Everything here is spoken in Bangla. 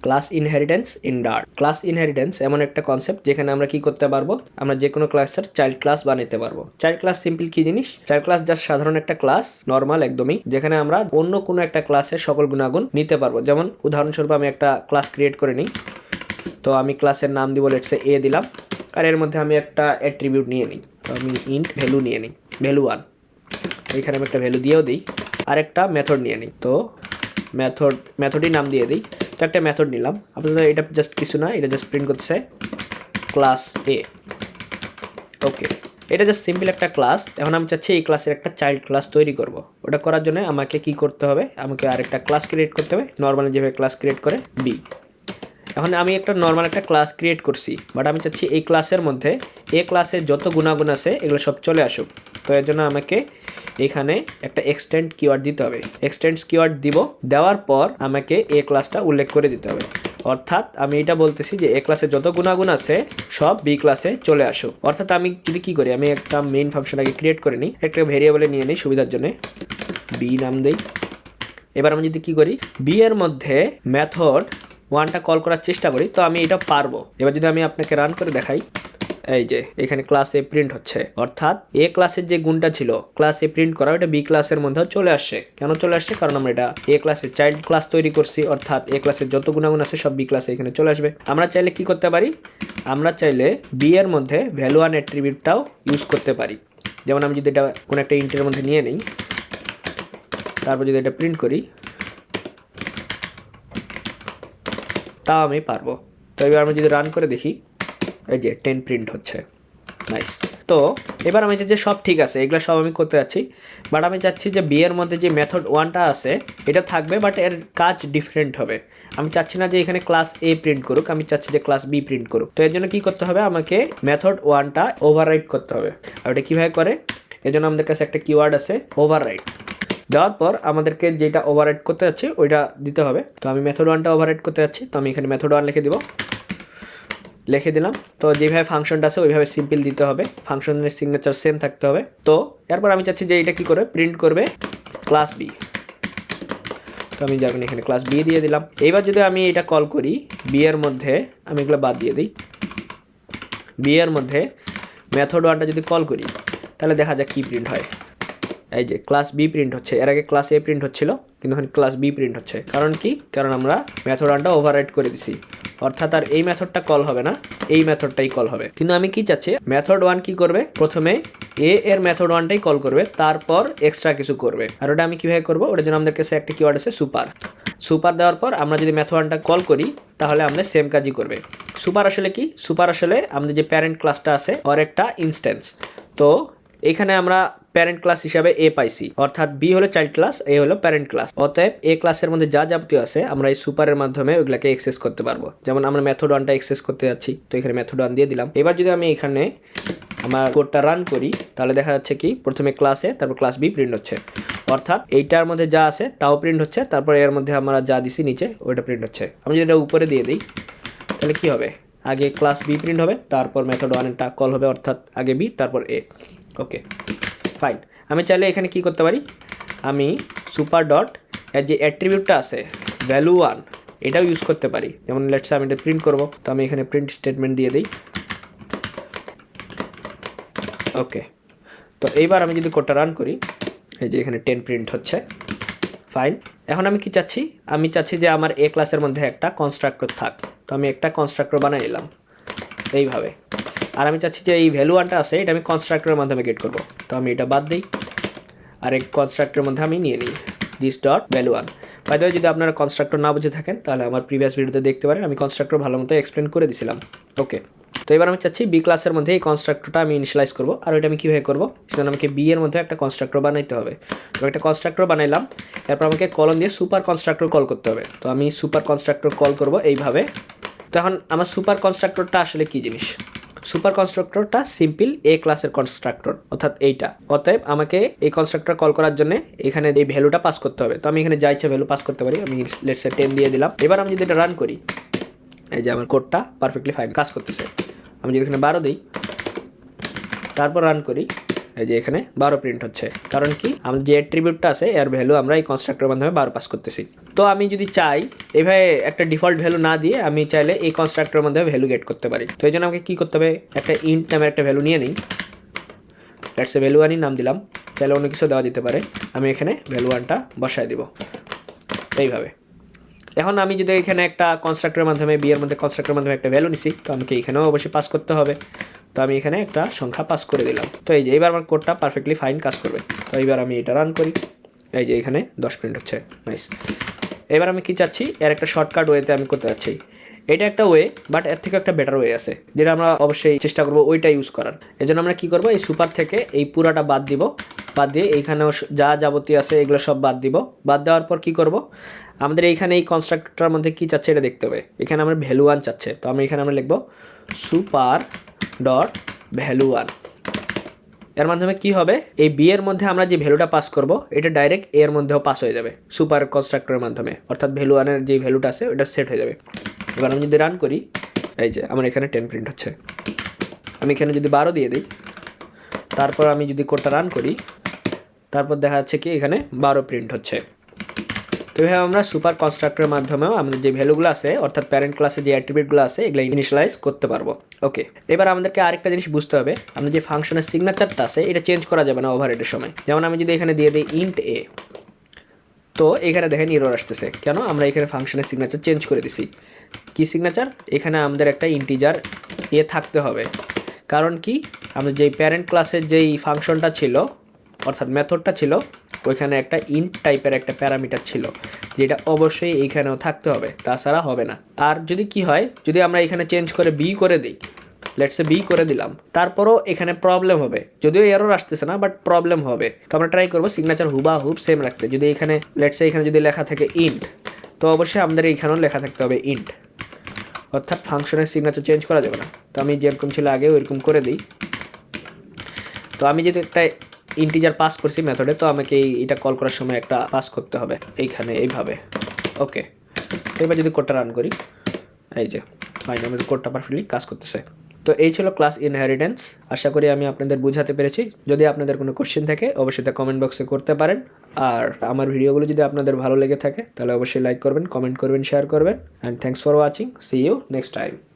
Class inheritance in Dart. Class inheritance এমন একটা কনসেপ্ট যেখানে আমরা কি করতে পারবো, আমরা যে কোনো ক্লাসের চাইল্ড ক্লাস বানাইতে পারবো। চাইল্ড ক্লাস সিম্পল কি জিনিস? চাইল্ড ক্লাস জাস্ট সাধারণ একটা ক্লাস, নর্মাল একদমই, যেখানে আমরা অন্য কোনো একটা ক্লাসের সকল গুণাগুণ নিতে পারবো। যেমন উদাহরণস্বরূপ আমি একটা ক্লাস ক্রিয়েট করে নিই, তো আমি ক্লাসের নাম দিব লেটস সে এ দিলাম, আর এর মধ্যে আমি একটা অ্যাট্রিবিউট নিয়ে নিই, তো আমি ইন্ট ভ্যালু নিয়ে নিই, ভ্যালু 1, এখানে আমি একটা ভ্যালু দিয়েও দিই, আর একটা মেথড নিয়ে নিই, তো মেথডই নাম দিয়ে দিই। তো একটা মেথড নিলাম, আপনাদের এটা জাস্ট কিছু না, এটা জাস্ট প্রিন্ট করতেছে ক্লাস এ। ওকে, এটা জাস্ট সিম্পল একটা ক্লাস। এখন আমি চাচ্ছি এই ক্লাসের একটা চাইল্ড ক্লাস তৈরি করব। ওটা করার জন্য আমাকে কি করতে হবে, আমাকে আরেকটা ক্লাস ক্রিয়েট করতে হবে, নর্মালি যেভাবে ক্লাস ক্রিয়েট করে বি। এখন আমি একটা নর্মাল একটা ক্লাস ক্রিয়েট করছি, বাট আমি চাচ্ছি এই ক্লাসের মধ্যে এই ক্লাসের যত গুণাগুণ আছে এগুলো সব চলে আসুক। তো এর জন্য আমাকে এখানে একটা এক্সটেন্ড কিওয়ার্ড দিতে হবে। এক্সটেন্ডস কিওয়ার্ড দিব, দেওয়ার পর আমাকে এই ক্লাসটা উল্লেখ করে দিতে হবে। অর্থাৎ আমি এটা বলতেছি যে এ ক্লাসে যত গুণাগুণ আছে সব বি ক্লাসে চলে আসুক। অর্থাৎ আমি যদি কি করি, আমি একটা মেইন ফাংশন আগে ক্রিয়েট করে নিই, একটা ভেরিয়েবলে নিয়ে নিই সুবিধার জন্য, বি নাম দেই। এবার আমি যদি কি করি, বি এর মধ্যে মেথড 1টা কল করার চেষ্টা করি, তো আমি এটা পারবো। এবার যদি আমি আপনাকে রান করে দেখাই, এই যে এখানে ক্লাস এ প্রিন্ট হচ্ছে, অর্থাৎ এ ক্লাসের যে গুণটা ছিল ক্লাস এ প্রিন্ট করা, ওটা বি ক্লাসের মধ্যেও চলে আসছে। কেন চলে আসছে? কারণ আমরা এটা এ ক্লাসের চাইল্ড ক্লাস তৈরি করছি, অর্থাৎ এ ক্লাসের যত গুণাগুণ আছে সব বি ক্লাসে এখানে চলে আসবে। আমরা চাইলে কি করতে পারি, আমরা চাইলে বি এর মধ্যে ভ্যালু 1 অ্যাট্রিবিউটটাও ইউজ করতে পারি। যেমন আমি যদি এটা কোনো একটা ইন্টের মধ্যে নিয়ে নিই, তারপর যদি এটা প্রিন্ট করি, তাও আমি পারবো। তো এবার আমি যদি রান করে দেখি, এই যে 10 প্রিন্ট হচ্ছে, নাইস। তো এবার আমি যে সব ঠিক আছে, এগুলো সব আমি করতে যাচ্ছি, বাট আমি চাচ্ছি যে বি এর মধ্যে যে মেথড 1টা আছে এটা থাকবে, বাট এর কাজ ডিফারেন্ট হবে। আমি চাচ্ছি না যে এখানে ক্লাস এ প্রিন্ট করুক, আমি চাচ্ছি যে ক্লাস বি প্রিন্ট করুক। তো এর জন্য কী করতে হবে, আমাকে মেথড 1টা ওভাররাইট করতে হবে। আর ওটা কীভাবে করে, এর জন্য আমাদের কাছে একটা কিওয়ার্ড আছে ওভাররাইট। দেওয়ার পর আমাদেরকে যেটা ওভাররাইট করতে যাচ্ছি ওইটা দিতে হবে। তো আমি মেথড 1টা ওভাররাইট করতে যাচ্ছি, তো আমি এখানে মেথড 1 লিখে দিব, লিখে দিলাম। তো যেভাবে ফাংশনটা আছে ওইভাবে সিম্পল দিতে হবে, ফাংশনের সিগনেচার সেম থাকতে হবে। তো এরপর আমি চাচ্ছি যে এটা কি করে প্রিন্ট করবে ক্লাস বি, তো আমি যাবেন এখানে ক্লাস বি দিয়ে দিলাম। এইবার যদি আমি এটা কল করি বি এর মধ্যে, আমি এগুলো বাদ দিয়ে দিই, বি এর মধ্যে মেথড 1টা যদি কল করি, তাহলে দেখা যাক কি প্রিন্ট হয়। এই যে ক্লাস বি প্রিন্ট হচ্ছে, এর আগে ক্লাস এ প্রিন্ট হচ্ছিল, কিন্তু এখন ক্লাস বি প্রিন্ট হচ্ছে। কারণ কি? কারণ আমরা মেথড 1টা ওভাররাইট করে দিছি, অর্থাৎ আর এই মেথডটা কল হবে না, এই মেথডটাই কল হবে। কিন্তু আমি কি চাচ্ছি, মেথড 1 কি করবে, প্রথমে এ এর মেথড 1টাই কল করবে, তারপর এক্সট্রা কিছু করবে। আর ওটা আমি কিভাবে করবো, ওটার জন্য আমাদের কাছে একটা কিওয়ার্ড আছে সুপার। সুপার দেওয়ার পর আমরা যদি মেথড 1টা কল করি, তাহলে আমাদের সেম কাজই করবে। সুপার আসলে কি? সুপার আসলে আমাদের যে প্যারেন্ট ক্লাসটা আছে ওর একটা ইনস্ট্যান্স। তো এখানে আমরা প্যারেন্ট ক্লাস হিসাবে এ পাইছি, অর্থাৎ বি হলো চাইল্ড ক্লাস, এ হলো প্যারেন্ট ক্লাস। অতএব এ ক্লাসের মধ্যে যা যাবতীয় আছে আমরা এই সুপারের মাধ্যমে ওইগুলোকে অ্যাক্সেস করতে পারবো। যেমন আমরা মেথড 1টা অ্যাক্সেস করতে যাচ্ছি, তো এখানে মেথড 1 দিয়ে দিলাম। এবার যদি আমি এখানে আমার কোডটা রান করি, তাহলে দেখা যাচ্ছে কি প্রথমে ক্লাস এ, তারপর ক্লাস বি প্রিন্ট হচ্ছে, অর্থাৎ এইটার মধ্যে যা আছে তাও প্রিন্ট হচ্ছে, তারপর এর মধ্যে আমরা যা দিছি নিচে ওইটা প্রিন্ট হচ্ছে। আমি যদি এটা উপরে দিয়ে দিই, তাহলে কি হবে, আগে ক্লাস বি প্রিন্ট হবে, তারপর মেথড 1টা কল হবে, অর্থাৎ আগে বি তারপর এ। Okay fine. আমি চাইলে এখানে কি করতে পারি, আমি সুপার ডট এর যে অ্যাট্রিবিউটটা আছে ভ্যালু 1 এটাও ইউজ করতে পারি। যেমন লেটস আমি এটা প্রিন্ট করব, তো আমি এখানে প্রিন্ট স্টেটমেন্ট দিয়ে দিই। ওকে, তো এইবার আমি যদি কোডটা রান করি, এই যে এখানে 10 প্রিন্ট হচ্ছে, ফাইন। এখন আমি কি চাচ্ছি, আমি চাচ্ছি যে আমার এ ক্লাসের মধ্যে একটা কনস্ট্রাক্টর থাক। তো আমি একটা কনস্ট্রাক্টর বানিয়ে নিলাম এইভাবে। আর আমি চাচ্ছি যে এই ভ্যালু 1টা আছে এটা আমি কনস্ট্রাক্টরের মাধ্যমে গেট করব। তো আমি এটা বাদ দিই, আর এক কনস্ট্রাক্টরের মধ্যে আমি নিয়ে নিই this dot value 1। By the way, যদি আপনারা কনস্ট্রাক্টর না বুঝে থাকেন তাহলে আমার প্রিভিয়াস ভিডিওতে দেখতে পারেন, আমি কনস্ট্রাক্টর ভালো মতো এক্সপ্লেন করে দিয়েছিলাম। ওকে, তো এবার আমি চাচ্ছি বি ক্লাসের মধ্যে এই কনস্ট্রাক্টরটা আমি ইনিশিয়ালাইজ করবো। আর ওইটা আমি কীভাবে করবো, সেজন্য আমাকে বি এর মধ্যে একটা কনস্ট্রাক্টর বানাইতে হবে। তো একটা কনস্ট্রাক্টর বানাইলাম, এরপর আমাকে কলন দিয়ে সুপার কনস্ট্রাক্টর কল করতে হবে। তো আমি সুপার কনস্ট্রাক্টর কল করব এইভাবে। তো এখন আমার সুপার কনস্ট্রাক্টরটা আসলে কী জিনিস, সুপার কনস্ট্রাক্টরটা সিম্পল এ ক্লাসের কনস্ট্রাক্টর, অর্থাৎ এইটা। অতএব আমাকে এই কনস্ট্রাক্টর কল করার জন্য এখানে এই ভ্যালুটা পাস করতে হবে। তো আমি এখানে যা ইচ্ছা ভ্যালু পাস করতে পারি, আমি লেটস সে 10 দিয়ে দিলাম। এবার আমি যদি এটা রান করি, এই যে আমার কোডটা পারফেক্টলি ফাইন কাজ করতেছে। আমি যদি এখানে 12 দিই, তারপর রান করি, এই যে এখানে 12 প্রিন্ট হচ্ছে, কারণ কি আমাদের যে অ্যাট্রিবিউটটা আছে এর ভ্যালু আমরা এই কনস্ট্রাক্টরের মাধ্যমে 12 পাস করতেছি। তো আমি যদি চাই এইভাবে একটা ডিফল্ট ভ্যালু না দিয়ে আমি চাইলে এই কনস্ট্রাক্টরের মাধ্যমে ভ্যালু গেট করতে পারি। তো এই জন্য আমাকে কী করতে হবে, একটা ইন্ট নামের একটা ভ্যালু নিয়ে নিই, লেটস সে ভ্যালু 1 নাম দিলাম, চাইলে অন্য কিছু দেওয়া যেতে পারে। আমি এখানে ভ্যালু 1টা বসায় দিব এইভাবে। এখন আমি যদি এখানে একটা কনস্ট্রাক্টরের মাধ্যমে বি এর মধ্যে কনস্ট্রাক্টরের মাধ্যমে একটা ভ্যালু নিছি, তো আমাকে এখানেও অবশ্যই পাস করতে হবে। তো আমি এখানে একটা সংখ্যা পাস করে দিলাম। তো এই যে এবার আমার কোডটা পারফেক্টলি ফাইন কাজ করবে। তো এইবার আমি এটা রান করি, এই যে এখানে 10 প্রিন্ট হচ্ছে, নাইস। এবার আমি কি চাচ্ছি, এর একটা শর্টকাট ওয়েতে আমি করতে চাচ্ছি। এটা একটা ওয়ে, বাট এর থেকে একটা বেটার ওয়ে আছে, যেটা আমরা অবশ্যই চেষ্টা করবো ওইটা ইউজ করার। এই জন্য আমরা কী করবো, এই সুপার থেকে এই পুরাটা বাদ দিব, বাদ দিয়ে এইখানেও যা যাবতীয় আছে এগুলো সব বাদ দিব। বাদ দেওয়ার পর কি করব, আমাদের এইখানে এই কনস্ট্রাক্টরের মধ্যে কী চাচ্ছে এটা দেখতে হবে। এখানে আমরা ভ্যালু 1 চাচ্ছে, তো আমি এখানে আমরা লিখবো সুপার ডট ভ্যালু 1। এর মাধ্যমে কি হবে, এই বি এর মধ্যে আমরা যে ভ্যালুটা পাস করব এটা ডাইরেক্ট এর মধ্যেও পাস হয়ে যাবে সুপার কনস্ট্রাক্টরের মাধ্যমে, অর্থাৎ ভ্যালু 1-এর যে ভ্যালুটা আছে ওটা সেট হয়ে যাবে। এবার আমি যদি রান করি, এই যে আমার এখানে 10 প্রিন্ট হচ্ছে। আমি এখানে যদি 12 দিয়ে দিই, তারপর আমি যদি কোডটা রান করি, তারপর দেখা যাচ্ছে কি এখানে 12 প্রিন্ট হচ্ছে। তো এইভাবে আমরা সুপার কনস্ট্রাক্টরের মাধ্যমেও আমাদের যে ভ্যালুগুলো আছে, অর্থাৎ প্যারেন্ট ক্লাসে যে অ্যাট্রিবিউটগুলো আছে এগুলো ইনিশিয়ালাইজ করতে পারবো। ওকে, এবার আমাদেরকে আরেকটা জিনিস বুঝতে হবে, আমাদের যে ফাংশনের সিগনেচারটা আছে এটা চেঞ্জ করা যাবে না ওভারহেডের সময়। যেমন আমি যদি এখানে দিয়ে দিই ইন্ট এ, তো এখানে দেখেন এরর আসতেছে কেন, আমরা এখানে ফাংশনের সিগনেচার চেঞ্জ করে দিছি। কি সিগনেচার, এখানে আমাদের একটা ইন্টিজার এ থাকতে হবে। কারণ কি, আমাদের যেই প্যারেন্ট ক্লাসের যেই ফাংশনটা ছিল, অর্থাৎ মেথডটা ছিল, ওইখানে একটা ইন্ট টাইপের একটা প্যারামিটার ছিল, যেটা অবশ্যই এইখানেও থাকতে হবে, তাছাড়া হবে না। আর যদি কি হয়, যদি আমরা এখানে চেঞ্জ করে বি করে দিই, লেটসে বি করে দিলাম, তারপরও এখানে প্রবলেম হবে, যদিও এরর আসতেছে না বাট প্রবলেম হবে। তো আমরা ট্রাই করবো সিগনেচার হুবাহুব সেম রাখতে। যদি এখানে লেটসে এখানে যদি লেখা থাকে ইন্ট, তো অবশ্যই আমাদের এইখানেও লেখা থাকতে হবে ইন্ট, অর্থাৎ ফাংশনের সিগনেচার চেঞ্জ করা যাবে না। তো আমি যেরকম ছিল আগে ওইরকম করে দিই। তো আমি যদি একটা ইন্টিজার পাস করছি মেথডে, তো আমাকে এটা কল করার সময় একটা পাস করতে হবে এইখানে এইভাবে। ওকে, তো এবার যদি কোডটা রান করি, এই যে ফাইন আমাদের কোডটা পারফেক্টলি কাজ করতেছে। তো এই ছিল ক্লাস ইনহেরিটেন্স। আশা করি আমি আপনাদের বোঝাতে পেরেছি। যদি আপনাদের কোনো কোশ্চেন থাকে অবশ্যই তা কমেন্ট বক্সে করতে পারেন। আর আমার ভিডিওগুলো যদি আপনাদের ভালো লেগে থাকে তাহলে অবশ্যই লাইক করবেন, কমেন্ট করবেন, শেয়ার করবেন। And thanks for watching, see you next time.